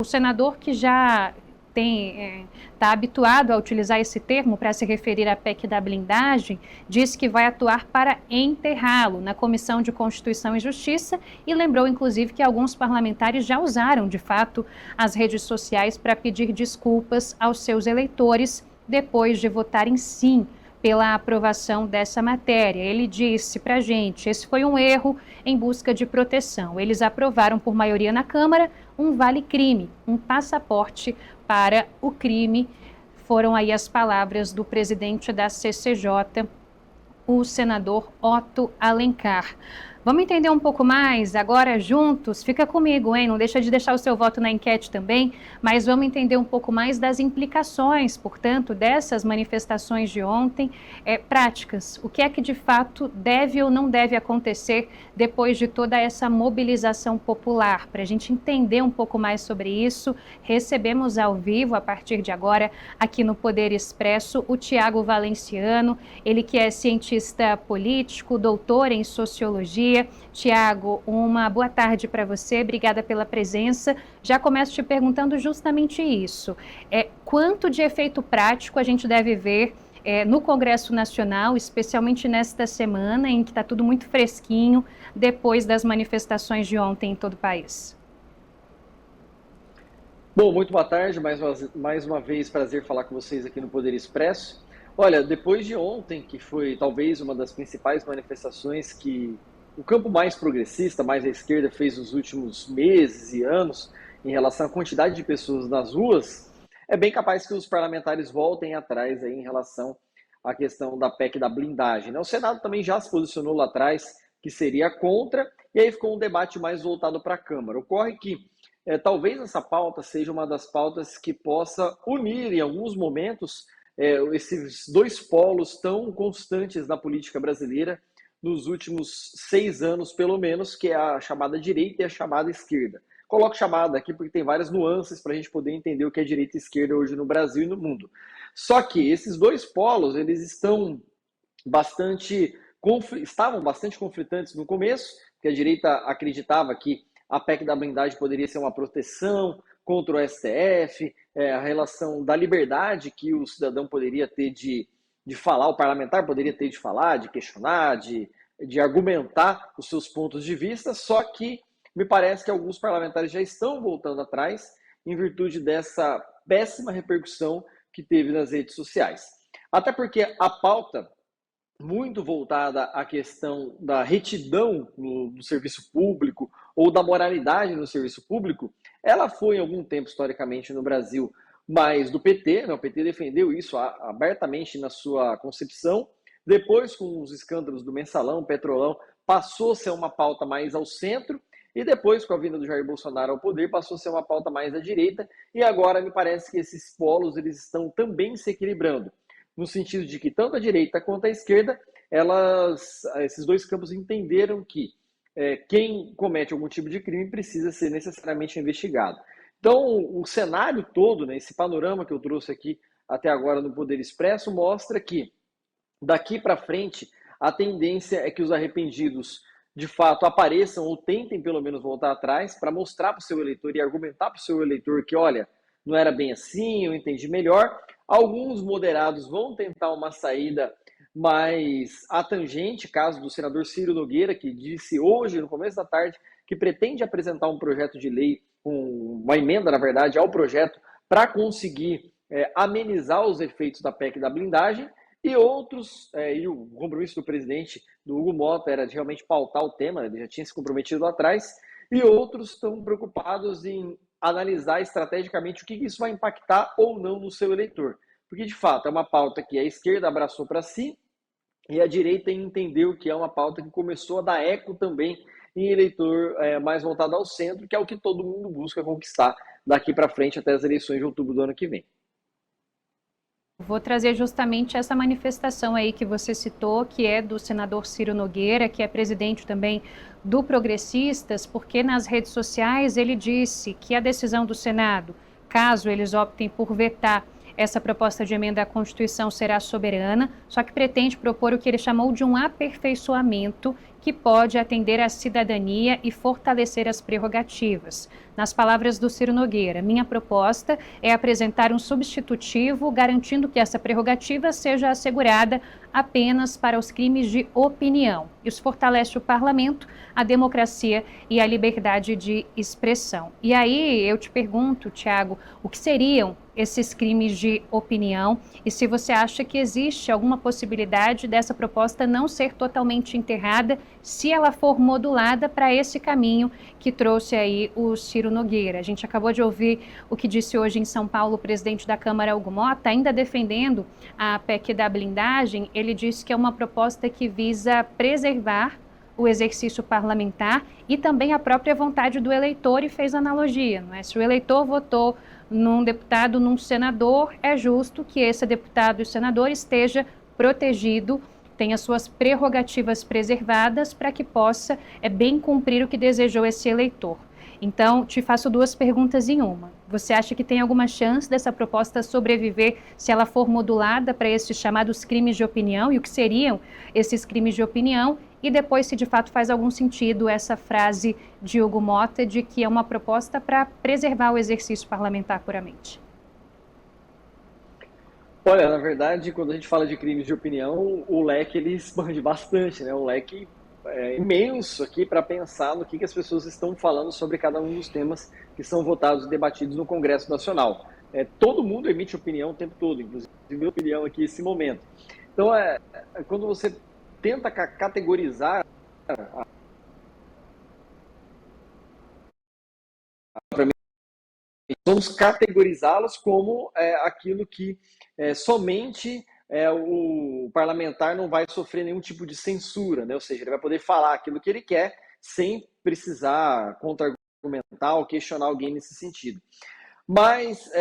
O senador que já está habituado a utilizar esse termo para se referir à PEC da blindagem, disse que vai atuar para enterrá-lo na Comissão de Constituição e Justiça e lembrou, inclusive, que alguns parlamentares já usaram, de fato, as redes sociais para pedir desculpas aos seus eleitores depois de votarem sim pela aprovação dessa matéria. Ele disse para a gente, esse foi um erro em busca de proteção. Eles aprovaram por maioria na Câmara um vale-crime, um passaporte para o crime. Foram aí as palavras do presidente da CCJ, o senador Otto Alencar. Vamos entender um pouco mais agora juntos? Fica comigo, hein? Não deixa de deixar o seu voto na enquete também, mas vamos entender um pouco mais das implicações, portanto, dessas manifestações de ontem, práticas. O que é que de fato deve ou não deve acontecer depois de toda essa mobilização popular? Para a gente entender um pouco mais sobre isso, recebemos ao vivo, a partir de agora, aqui no Poder Expresso, o Tiago Valenciano, ele que é cientista político, doutor em sociologia. Tiago, uma boa tarde para você, obrigada pela presença. Já começo te perguntando justamente isso. Quanto de efeito prático a gente deve ver no Congresso Nacional, especialmente nesta semana, em que está tudo muito fresquinho, depois das manifestações de ontem em todo o país? Bom, muito boa tarde, mais uma vez prazer falar com vocês aqui no Poder Expresso. Olha, depois de ontem, que foi talvez uma das principais manifestações que o campo mais progressista, mais à esquerda, fez nos últimos meses e anos em relação à quantidade de pessoas nas ruas, é bem capaz que os parlamentares voltem atrás aí em relação à questão da PEC da blindagem, né? O Senado também já se posicionou lá atrás que seria contra, e aí ficou um debate mais voltado para a Câmara. Ocorre que talvez essa pauta seja uma das pautas que possa unir em alguns momentos esses dois polos tão constantes na política brasileira nos últimos 6 anos, pelo menos, que é a chamada direita e a chamada esquerda. Coloco chamada aqui porque tem várias nuances para a gente poder entender o que é direita e esquerda hoje no Brasil e no mundo. Só que esses dois polos, eles estavam bastante conflitantes no começo, porque a direita acreditava que a PEC da blindagem poderia ser uma proteção contra o STF, a relação da liberdade que o cidadão poderia ter de falar, o parlamentar poderia ter de falar, de questionar, de argumentar os seus pontos de vista, só que me parece que alguns parlamentares já estão voltando atrás em virtude dessa péssima repercussão que teve nas redes sociais. Até porque a pauta, muito voltada à questão da retidão no serviço público ou da moralidade no serviço público, ela foi em algum tempo, historicamente, no Brasil, mais do PT, né? O PT defendeu isso abertamente na sua concepção. Depois, com os escândalos do Mensalão, Petrolão, passou a ser uma pauta mais ao centro, e depois, com a vinda do Jair Bolsonaro ao poder, passou a ser uma pauta mais à direita, e agora me parece que esses polos eles estão também se equilibrando, no sentido de que tanto a direita quanto a esquerda, esses dois campos entenderam que quem comete algum tipo de crime precisa ser necessariamente investigado. Então, o cenário todo, né, esse panorama que eu trouxe aqui até agora no Poder Expresso, mostra que daqui para frente a tendência é que os arrependidos de fato apareçam ou tentem pelo menos voltar atrás para mostrar para o seu eleitor e argumentar para o seu eleitor que, olha, não era bem assim, eu entendi melhor. Alguns moderados vão tentar uma saída mais atangente, caso do senador Ciro Nogueira, que disse hoje, no começo da tarde, que pretende apresentar um projeto de lei, uma emenda, na verdade, ao projeto, para conseguir amenizar os efeitos da PEC da blindagem, e outros, e o compromisso do presidente, do Hugo Mota, era de realmente pautar o tema, ele já tinha se comprometido lá atrás, e outros estão preocupados em analisar estrategicamente o que isso vai impactar ou não no seu eleitor. Porque, de fato, é uma pauta que a esquerda abraçou para si e a direita entendeu que é uma pauta que começou a dar eco também em eleitor mais voltado ao centro, que é o que todo mundo busca conquistar daqui para frente até as eleições de outubro do ano que vem. Vou trazer justamente essa manifestação aí que você citou, que é do senador Ciro Nogueira, que é presidente também do Progressistas, porque nas redes sociais ele disse que a decisão do Senado, caso eles optem por vetar essa proposta de emenda à Constituição, será soberana, só que pretende propor o que ele chamou de um aperfeiçoamento que pode atender à cidadania e fortalecer as prerrogativas. Nas palavras do Ciro Nogueira, minha proposta é apresentar um substitutivo garantindo que essa prerrogativa seja assegurada apenas para os crimes de opinião. Isso fortalece o parlamento, a democracia e a liberdade de expressão. E aí eu te pergunto, Tiago, o que seriam esses crimes de opinião e se você acha que existe alguma possibilidade dessa proposta não ser totalmente enterrada se ela for modulada para esse caminho que trouxe aí o Ciro Nogueira. A gente acabou de ouvir o que disse hoje em São Paulo o presidente da Câmara, Hugo Mota, ainda defendendo a PEC da blindagem. Ele disse que é uma proposta que visa preservar o exercício parlamentar e também a própria vontade do eleitor e fez analogia, não é? Se o eleitor votou num deputado, num senador, é justo que esse deputado e senador esteja protegido, tenha suas prerrogativas preservadas para que possa bem cumprir o que desejou esse eleitor. Então, te faço duas perguntas em uma. Você acha que tem alguma chance dessa proposta sobreviver se ela for modulada para esses chamados crimes de opinião? E o que seriam esses crimes de opinião? E depois, se de fato faz algum sentido essa frase de Hugo Mota de que é uma proposta para preservar o exercício parlamentar puramente? Olha, na verdade, quando a gente fala de crimes de opinião, o leque ele expande bastante, né? Um leque imenso aqui para pensar no que as pessoas estão falando sobre cada um dos temas que são votados e debatidos no Congresso Nacional. Todo mundo emite opinião o tempo todo, inclusive minha opinião aqui nesse momento. Então, quando você tenta categorizar, vamos categorizá-las como aquilo que somente o parlamentar não vai sofrer nenhum tipo de censura, né? Ou seja, ele vai poder falar aquilo que ele quer sem precisar contra-argumentar ou questionar alguém nesse sentido. Mas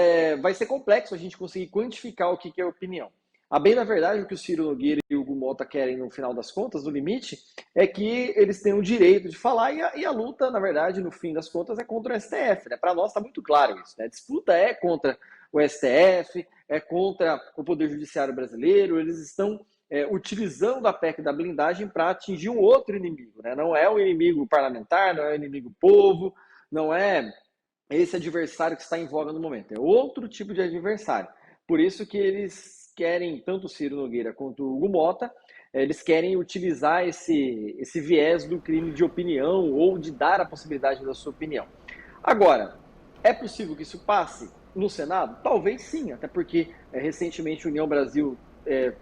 vai ser complexo a gente conseguir quantificar o que é opinião. A bem da verdade, o que o Ciro Nogueira e o Hugo Mota querem, no final das contas, no limite, é que eles tenham o direito de falar e a luta, na verdade, no fim das contas, é contra o STF. Né? Para nós está muito claro isso. Né? A disputa é contra o STF, é contra o Poder Judiciário brasileiro, eles estão utilizando a PEC da blindagem para atingir um outro inimigo. Né? Não é o inimigo parlamentar, não é o inimigo povo, não é esse adversário que está em voga no momento. É outro tipo de adversário. Por isso que eles querem, tanto o Ciro Nogueira quanto o Hugo Mota, eles querem utilizar esse viés do crime de opinião ou de dar a possibilidade da sua opinião. Agora, é possível que isso passe no Senado? Talvez sim, até porque recentemente a União Brasil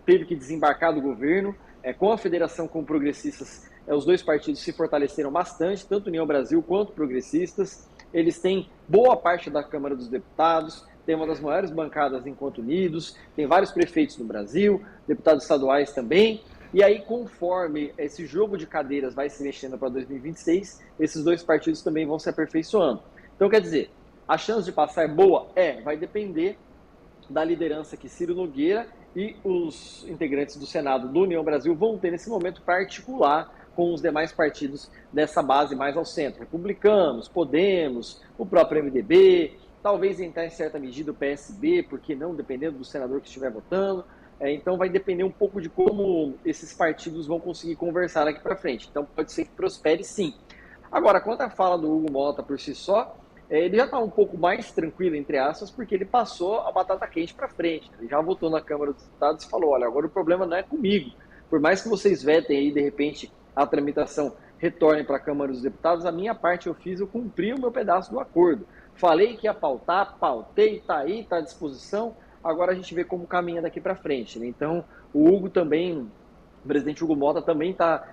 teve que desembarcar do governo, com a federação com progressistas, os dois partidos se fortaleceram bastante, tanto União Brasil quanto progressistas. Eles têm boa parte da Câmara dos Deputados, tem uma das maiores bancadas enquanto unidos, tem vários prefeitos no Brasil, deputados estaduais também, e aí conforme esse jogo de cadeiras vai se mexendo para 2026, esses dois partidos também vão se aperfeiçoando. Então, quer dizer, a chance de passar é boa? Vai depender da liderança que Ciro Nogueira e os integrantes do Senado do União Brasil vão ter nesse momento para articular com os demais partidos dessa base mais ao centro. Republicanos, Podemos, o próprio MDB, talvez entrar em certa medida o PSB, porque não, dependendo do senador que estiver votando. Então vai depender um pouco de como esses partidos vão conseguir conversar daqui para frente. Então pode ser que prospere sim. Agora, quanto à fala do Hugo Mota por si só, ele já está um pouco mais tranquilo, entre aspas, porque ele passou a batata quente para frente. Ele já votou na Câmara dos Deputados e falou, olha, agora o problema não é comigo. Por mais que vocês vetem aí, de repente, a tramitação retorne para a Câmara dos Deputados, a minha parte eu fiz, eu cumpri o meu pedaço do acordo. Falei que ia pautar, pautei, está aí, está à disposição, agora a gente vê como caminha daqui para frente. Né? Então, o Hugo também, o presidente Hugo Mota também está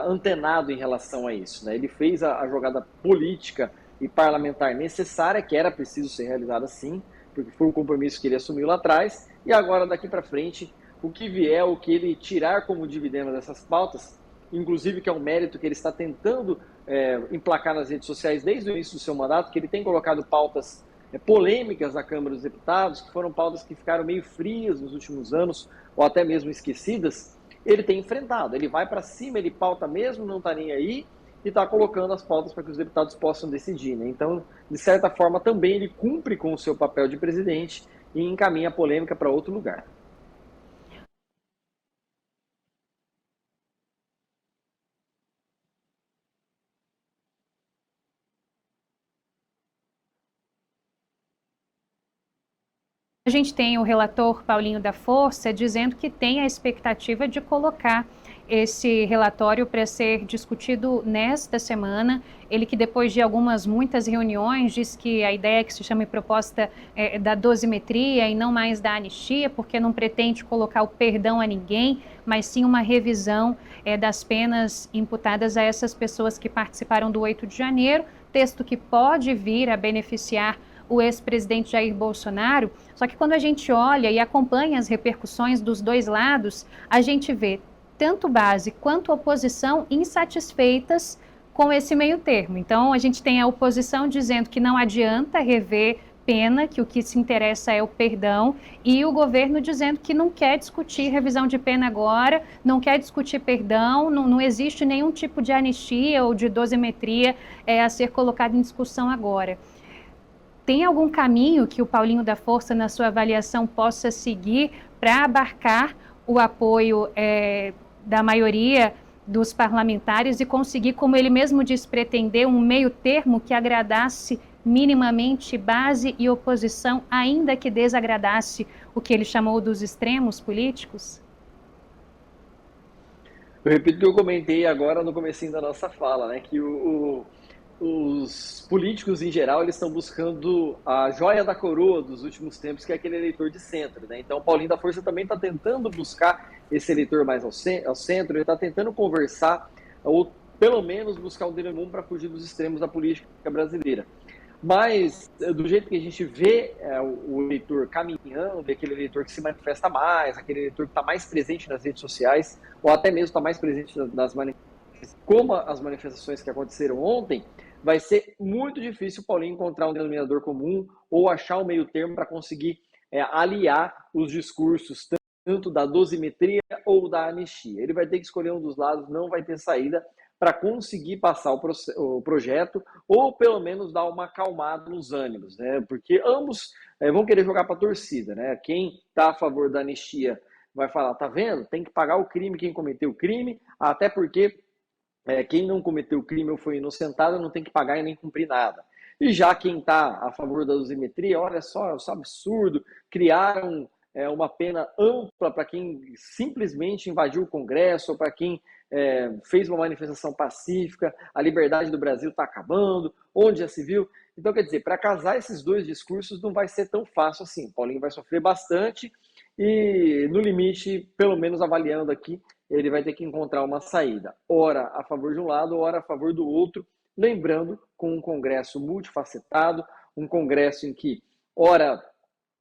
antenado em relação a isso. Né? Ele fez a jogada política e parlamentar necessária, que era preciso ser realizada sim, porque foi um compromisso que ele assumiu lá atrás, e agora daqui para frente, o que vier, o que ele tirar como dividendo dessas pautas, inclusive que é um mérito que ele está tentando emplacar nas redes sociais desde o início do seu mandato, que ele tem colocado pautas polêmicas na Câmara dos Deputados, que foram pautas que ficaram meio frias nos últimos anos, ou até mesmo esquecidas, ele tem enfrentado. Ele vai para cima, ele pauta mesmo, não está nem aí, e está colocando as pautas para que os deputados possam decidir. Né? Então, de certa forma, também ele cumpre com o seu papel de presidente e encaminha a polêmica para outro lugar. A gente tem o relator Paulinho da Força dizendo que tem a expectativa de colocar esse relatório para ser discutido nesta semana. Ele que depois de muitas reuniões, diz que a ideia é que se chame proposta da dosimetria e não mais da anistia, porque não pretende colocar o perdão a ninguém, mas sim uma revisão das penas imputadas a essas pessoas que participaram do 8 de janeiro, texto que pode vir a beneficiar o ex-presidente Jair Bolsonaro. Só que quando a gente olha e acompanha as repercussões dos dois lados, a gente vê tanto base quanto oposição insatisfeitas com esse meio termo. Então, a gente tem a oposição dizendo que não adianta rever pena, que o que se interessa é o perdão, e o governo dizendo que não quer discutir revisão de pena agora, não quer discutir perdão, não existe nenhum tipo de anistia ou de dosimetria a ser colocado em discussão agora. Tem algum caminho que o Paulinho da Força, na sua avaliação, possa seguir para abarcar o apoio da maioria dos parlamentares e conseguir, como ele mesmo diz, pretender um meio termo que agradasse minimamente base e oposição, ainda que desagradasse o que ele chamou dos extremos políticos? Eu repito o que eu comentei agora no comecinho da nossa fala, né? Que os políticos em geral eles estão buscando a joia da coroa dos últimos tempos, que é aquele eleitor de centro, né? Então, o Paulinho da Força também está tentando buscar esse eleitor mais ao centro, ele está tentando conversar, ou pelo menos buscar um denominador para fugir dos extremos da política brasileira. Mas, do jeito que a gente vê o eleitor caminhando, aquele eleitor que se manifesta mais, aquele eleitor que está mais presente nas redes sociais, ou até mesmo está mais presente nas manifestações, como as manifestações que aconteceram ontem, vai ser muito difícil o Paulinho encontrar um denominador comum ou achar um meio termo para conseguir aliar os discursos, tanto da dosimetria ou da anistia. Ele vai ter que escolher um dos lados, não vai ter saída para conseguir passar o projeto ou pelo menos dar uma acalmada nos ânimos, né? Porque ambos vão querer jogar para a torcida, né? Quem está a favor da anistia vai falar, tá vendo? Tem que pagar o crime quem cometeu o crime, até porque quem não cometeu o crime ou foi inocentado não tem que pagar e nem cumprir nada. E já quem está a favor da dosimetria, olha só, é um absurdo, criaram uma pena ampla para quem simplesmente invadiu o Congresso, ou para quem fez uma manifestação pacífica, a liberdade do Brasil está acabando, onde já se viu. Então, quer dizer, para casar esses dois discursos não vai ser tão fácil assim. Paulinho vai sofrer bastante e, no limite, pelo menos avaliando aqui, ele vai ter que encontrar uma saída, ora a favor de um lado, ora a favor do outro, lembrando, com um Congresso multifacetado, um Congresso em que, ora,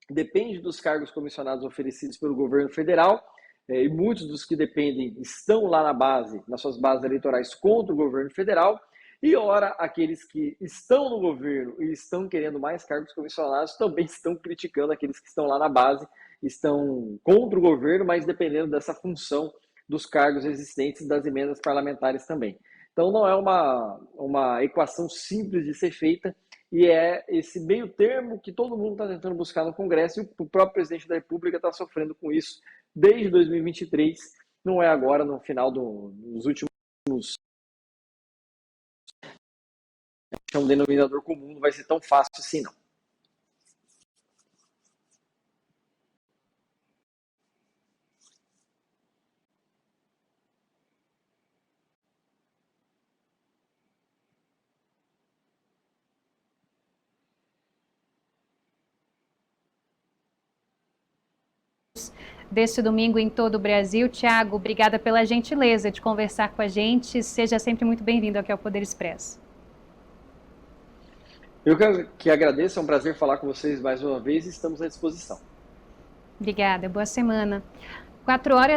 depende dos cargos comissionados oferecidos pelo governo federal, e muitos dos que dependem estão lá na base, nas suas bases eleitorais contra o governo federal, e ora, aqueles que estão no governo e estão querendo mais cargos comissionados também estão criticando aqueles que estão lá na base, estão contra o governo, mas dependendo dessa função dos cargos existentes das emendas parlamentares também. Então não é uma equação simples de ser feita e é esse meio termo que todo mundo está tentando buscar no Congresso e o próprio presidente da República está sofrendo com isso desde 2023, não é agora no final dos últimos um denominador comum, não vai ser tão fácil assim não. Deste domingo em todo o Brasil. Tiago, obrigada pela gentileza de conversar com a gente. Seja sempre muito bem-vindo aqui ao Poder Expresso. Eu que agradeço, é um prazer falar com vocês mais uma vez e estamos à disposição. Obrigada, boa semana. 4 horas